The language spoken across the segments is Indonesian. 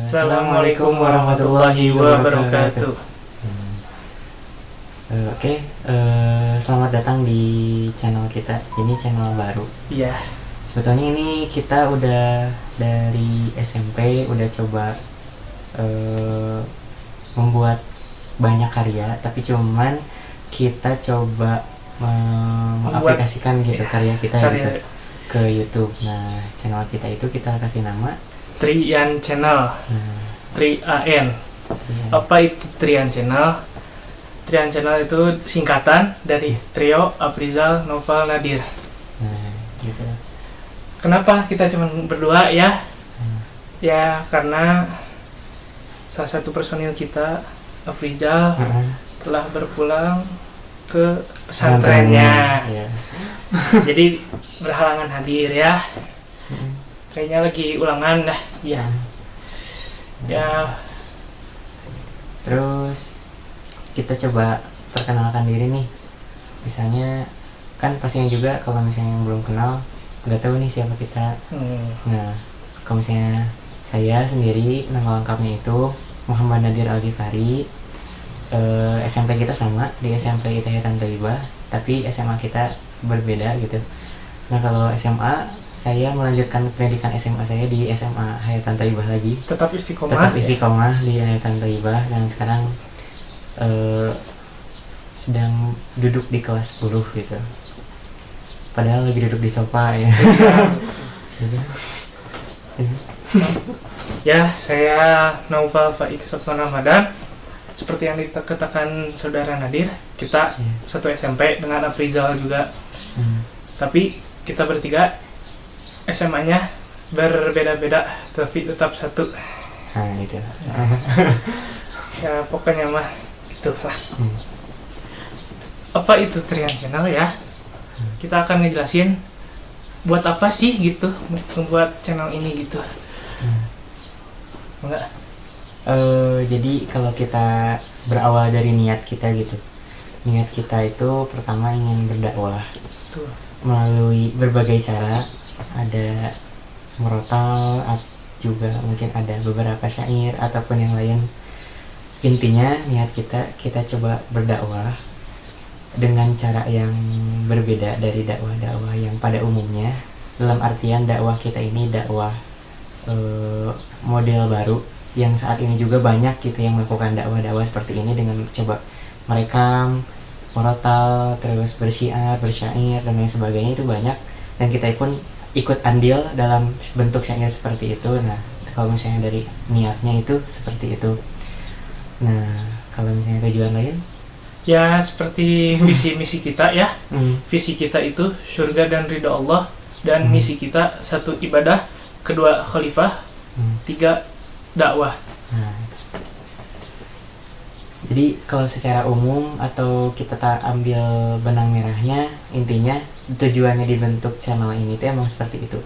Assalamualaikum warahmatullahi wabarakatuh. Selamat datang di channel kita. Ini channel baru. Iya. Sebetulnya ini kita udah dari SMP udah coba membuat banyak karya, tapi cuman kita coba mengaplikasikan gitu karya kita gitu ke YouTube. Nah, channel kita itu kita kasih nama Trian Channel. Trian. Apa itu Trian Channel? Trian Channel itu singkatan dari Trio Aprizal Noval Nadir. Nah, gitu. Kenapa kita cuma berdua ya? Ya karena salah satu personil kita, Aprizal, telah berpulang ke pesantrennya. Ya. Jadi berhalangan hadir ya. Kayaknya lagi ulangan dah. Ya. Ya. Terus kita coba perkenalkan diri nih. Misalnya kan pastinya juga kalau misalnya yang belum kenal nggak tahu nih siapa kita. Nah, kalau misalnya saya sendiri nama lengkapnya itu Muhammad Nadir Al-Ghifari. SMP kita sama di SMP Hidayatan Thayyibah, tapi SMA kita berbeda gitu. Nah, kalau SMA saya melanjutkan pendidikan SMA saya di SMA Hayatan Thayyibah lagi. Tetap istiqomah Di Hayatan Thayyibah, dan sekarang sedang duduk di kelas 10 gitu. Padahal lagi duduk di sofa ya. Ya, saya Naufal Faik Sofwan Ramadan. Seperti yang dikatakan saudara Nadir, kita satu SMP dengan Aprizal juga. Tapi kita bertiga SMA-nya berbeda-beda, tapi tetap satu. Nah, gitu. Ya pokoknya mah gitulah. Apa itu Trian Channel ya? Kita akan ngejelasin buat apa sih gitu membuat channel ini gitu. Enggak. Jadi kalau kita berawal dari niat kita gitu. Niat kita itu pertama ingin berdakwah. Tuh. Melalui berbagai cara, ada murotal, juga mungkin ada beberapa syair ataupun yang lain. Intinya niat kita coba berdakwah dengan cara yang berbeda dari dakwah-dakwah yang pada umumnya. Dalam artian dakwah kita ini dakwah model baru yang saat ini juga banyak gitu yang melakukan dakwah-dakwah seperti ini dengan coba merekam murotal, terus bersyair dan lain sebagainya, itu banyak, dan kita pun ikut andil dalam bentuk syair seperti itu. Nah, kalau misalnya dari niatnya itu seperti itu. Nah, kalau misalnya tujuan lain ya seperti misi kita ya. Visi kita itu surga dan ridha Allah, dan misi kita satu ibadah, kedua khalifah, tiga dakwah. Nah, jadi kalau secara umum atau kita ambil benang merahnya, intinya tujuannya dibentuk channel ini tuh emang seperti itu.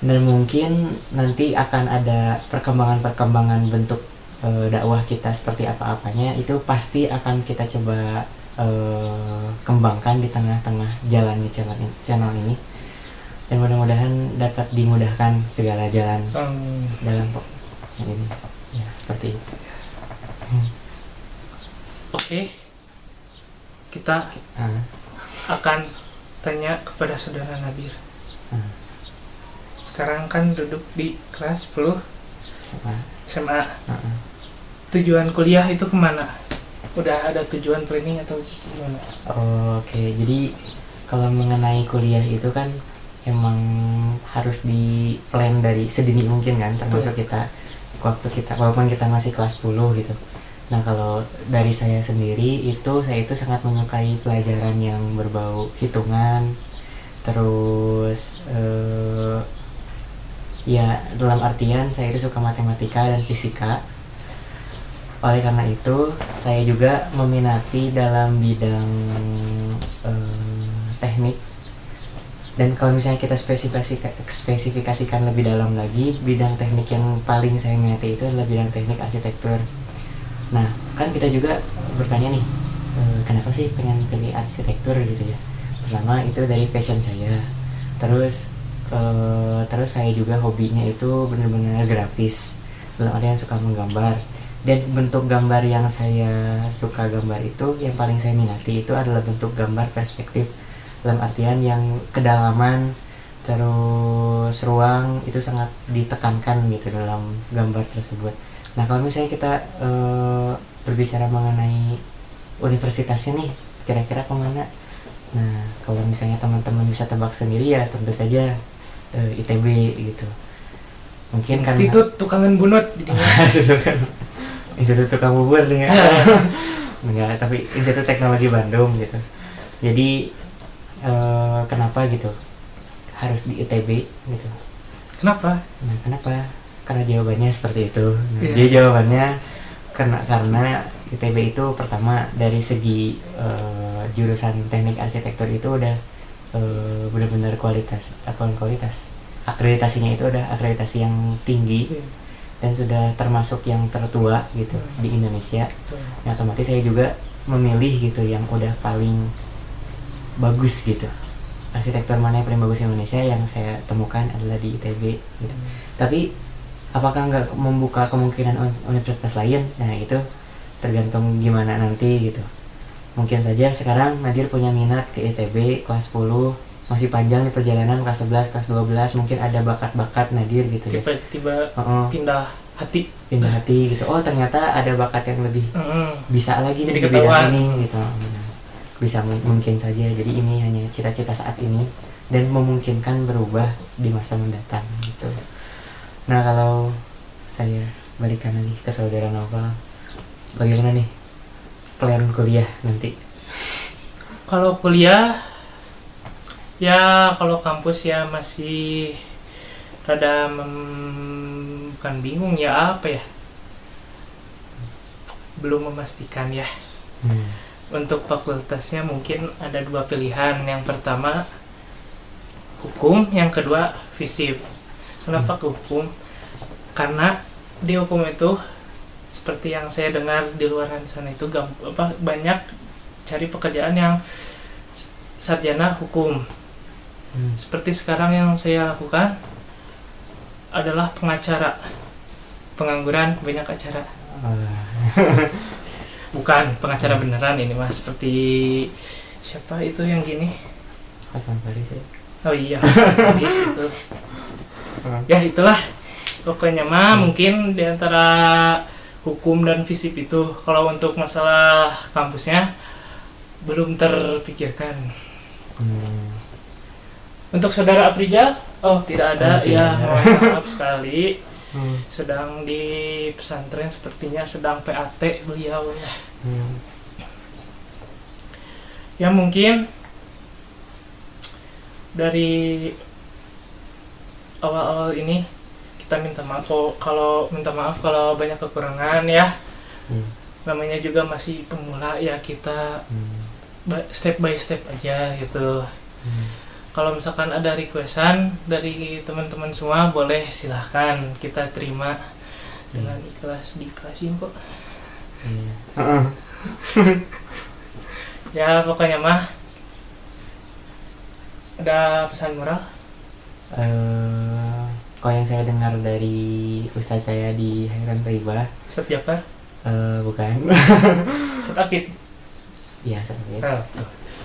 Dan mungkin nanti akan ada perkembangan bentuk dakwah kita seperti apa-apanya, itu pasti akan kita coba kembangkan di tengah-tengah jalan di channel ini, dan mudah-mudahan dapat dimudahkan segala jalan dalam ini ya, seperti itu. Oke, kita akan tanya kepada saudara Nadir. Sekarang kan duduk di kelas 10 SMA. Tujuan kuliah itu kemana? Udah ada tujuan planning atau gimana? Oke, jadi kalau mengenai kuliah itu kan emang harus di plan dari sedini mungkin kan, termasuk kita waktu kita walaupun kita masih kelas 10 gitu. Nah, kalau dari saya sendiri saya itu sangat menyukai pelajaran yang berbau hitungan, terus ya dalam artian saya itu suka matematika dan fisika. Oleh karena itu saya juga meminati dalam bidang teknik. Dan kalau misalnya kita spesifikasikan lebih dalam lagi, bidang teknik yang paling saya minati itu adalah bidang teknik arsitektur. Nah, kan kita juga bertanya nih, kenapa sih pengen pilih arsitektur gitu ya? Pertama itu dari passion saya. Terus saya juga hobinya itu benar-benar grafis. dalam artian suka menggambar. Dan bentuk gambar yang saya suka gambar itu, yang paling saya minati itu adalah bentuk gambar perspektif, dalam artian yang kedalaman terus ruang itu sangat ditekankan gitu dalam gambar tersebut. Nah kalau misalnya kita berbicara mengenai universitasnya nih, kira-kira kemana? Nah kalau misalnya teman-teman bisa tebak sendiri ya tentu saja ITB gitu. Mungkin Institut Tukangan Bunut gitu. Institut Tukang Bubur nih ya. Enggak, tapi Institut Teknologi Bandung gitu. Jadi kenapa gitu harus di ITB gitu? Kenapa? Nah kenapa? Karena jawabannya seperti itu. Nah, Iya. Jadi jawabannya karena ITB itu pertama dari segi jurusan teknik arsitektur itu udah benar-benar kualitas akreditasinya itu udah akreditasi yang tinggi Iya. dan sudah termasuk yang tertua gitu di Indonesia. Betul. Nah, otomatis saya juga memilih gitu yang udah paling bagus gitu. Arsitektur mana yang paling bagus di Indonesia yang saya temukan adalah di ITB gitu. Tapi apakah nggak membuka kemungkinan universitas lain? Nah, itu tergantung gimana nanti gitu. Mungkin saja sekarang Nadir punya minat ke ITB kelas 10, masih panjang di perjalanan kelas 11, kelas 12, mungkin ada bakat-bakat Nadir gitu ya. Tiba-tiba pindah hati. Pindah hati gitu. Oh, ternyata ada bakat yang lebih bisa lagi Jadi nih di ketahuan. bidang ini gitu. Bisa mungkin saja. Jadi ini hanya cita-cita saat ini dan memungkinkan berubah di masa mendatang gitu. Nah, kalau saya balikan lagi ke saudara Nova, bagaimana nih plan kuliah nanti? Kalau kuliah ya kalau kampus ya masih rada bukan bingung ya apa ya, belum memastikan ya. Untuk fakultasnya mungkin ada 2 pilihan. Yang pertama hukum, yang kedua FISIP. Kenapa ke hukum? Karena di hukum itu seperti yang saya dengar di luar sana itu banyak cari pekerjaan yang sarjana hukum. Seperti sekarang yang saya lakukan adalah pengacara. Pengangguran banyak acara. Bukan pengacara beneran ini mas, seperti siapa itu yang gini? Hotman Paris ya. Oh iya, Paris itu. Ya itulah. Pokoknya mah mungkin di antara hukum dan FISIP itu. Kalau untuk masalah kampusnya belum terpikirkan. Untuk saudara Aprijal, oh tidak ada. Ya mohon maaf sekali. Sedang di pesantren, sepertinya sedang PAT beliau ya. Ya mungkin dari awal-awal ini kita minta maaf kalau banyak kekurangan ya. Namanya juga masih pemula ya, kita step by step aja gitu. Kalau misalkan ada requestan dari teman-teman semua, boleh silahkan, kita terima dengan ikhlas, diikhlasin kok. Ya pokoknya mah ada pesan moral. Kalau yang saya dengar dari ustaz saya di Hairan Thaibah, Ustaz Jafar, bukan. Ustaz Apit. Iya, Ustaz Apit.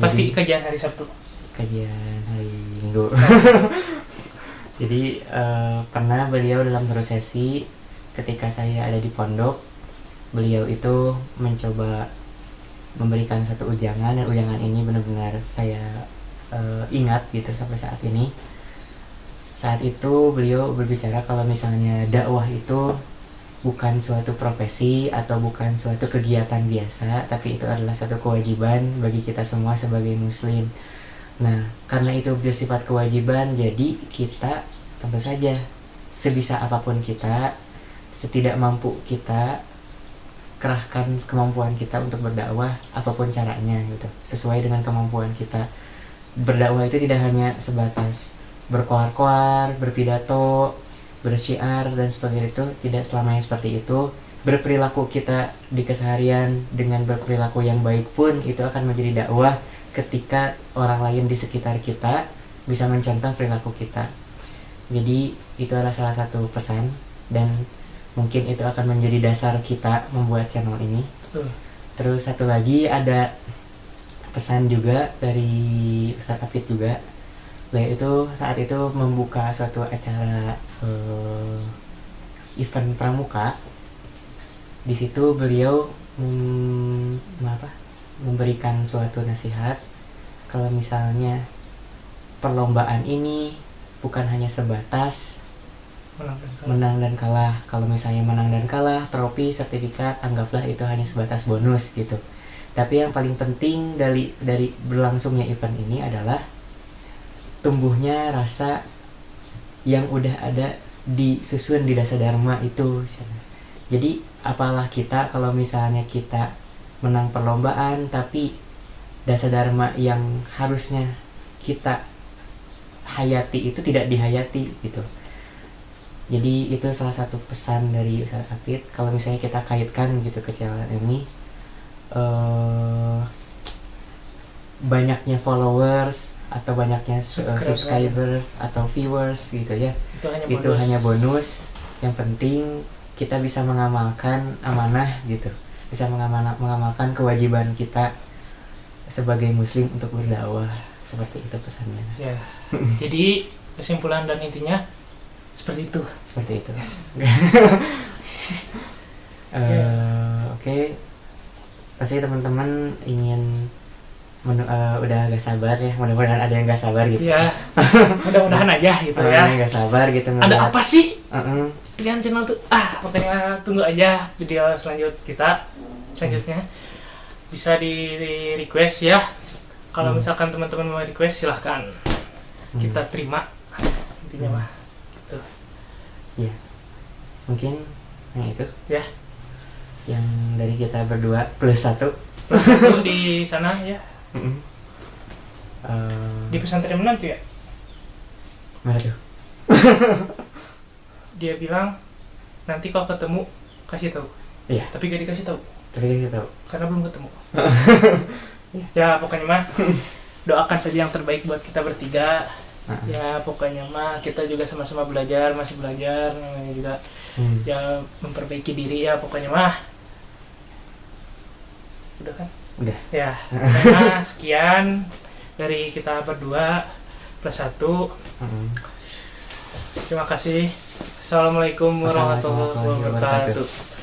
Pasti kajian hari Sabtu. Kajian hari Minggu. Jadi pernah beliau dalam prosesi ketika saya ada di pondok, beliau itu mencoba memberikan satu ujangan, dan ujangan ini benar-benar saya ingat gitu sampai saat ini. Saat itu beliau berbicara kalau misalnya dakwah itu bukan suatu profesi atau bukan suatu kegiatan biasa, tapi itu adalah suatu kewajiban bagi kita semua sebagai muslim. Nah, karena itu bersifat kewajiban, jadi kita tentu saja sebisa apapun kita, setidak mampu kita, kerahkan kemampuan kita untuk berdakwah apapun caranya gitu, sesuai dengan kemampuan kita. Berdakwah itu tidak hanya sebatas berkoar-koar, berpidato, bersyiar dan sebagainya, itu tidak selamanya seperti itu. Berperilaku kita di keseharian dengan berperilaku yang baik pun itu akan menjadi dakwah ketika orang lain di sekitar kita bisa mencontoh perilaku kita. Jadi itu adalah salah satu pesan, dan Mungkin itu akan menjadi dasar kita membuat channel ini. Betul. Terus satu lagi ada pesan juga dari Ustadz Apit juga, yaitu saat itu membuka suatu acara event pramuka. Di situ beliau memberikan suatu nasihat kalau misalnya perlombaan ini bukan hanya sebatas menang dan kalah. Kalau misalnya menang dan kalah, trofi, sertifikat, anggaplah itu hanya sebatas bonus gitu. Tapi yang paling penting dari berlangsungnya event ini adalah tumbuhnya rasa yang udah ada disusun di Dasa Dharma itu. Jadi apalah kita kalau misalnya kita menang perlombaan tapi Dasa Dharma yang harusnya kita hayati itu tidak dihayati gitu. Jadi itu salah satu pesan dari Ustadz Apit. Kalau misalnya kita kaitkan gitu ke channel ini, banyaknya followers atau banyaknya subscriber atau viewers gitu ya, itu hanya bonus. Yang penting kita bisa mengamalkan amanah gitu, bisa mengamalkan kewajiban kita sebagai muslim untuk berdakwah. Seperti itu pesannya ya. Jadi kesimpulan dan intinya seperti itu. Oke. Pasti teman-teman ingin udah gak sabar ya, mudah-mudahan ada yang gak sabar gitu ya. Mudah-mudahan aja gitu ya, gak sabar gitu ngeliat. Ada apa sih pilihan channel tuh, pokoknya tunggu aja video selanjutnya bisa di request ya. Kalau misalkan teman-teman mau request silahkan, kita terima intinya mah gitu ya. Mungkin yang itu ya, yang dari kita berdua plus satu di sana ya. Di pesantren mana tuh ya? Mana tuh? Dia bilang nanti kalau ketemu kasih tahu. Iya. Tapi gak dikasih tahu. Karena belum ketemu. Ya pokoknya mah doakan saja yang terbaik buat kita bertiga. Ya pokoknya mah kita juga sama-sama belajar, masih belajar namanya juga. Ya memperbaiki diri ya pokoknya mah. Udah kan? Udah. Ya. Nah, sekian dari kita berdua plus satu. Terima kasih. Assalamualaikum warahmatullahi wabarakatuh.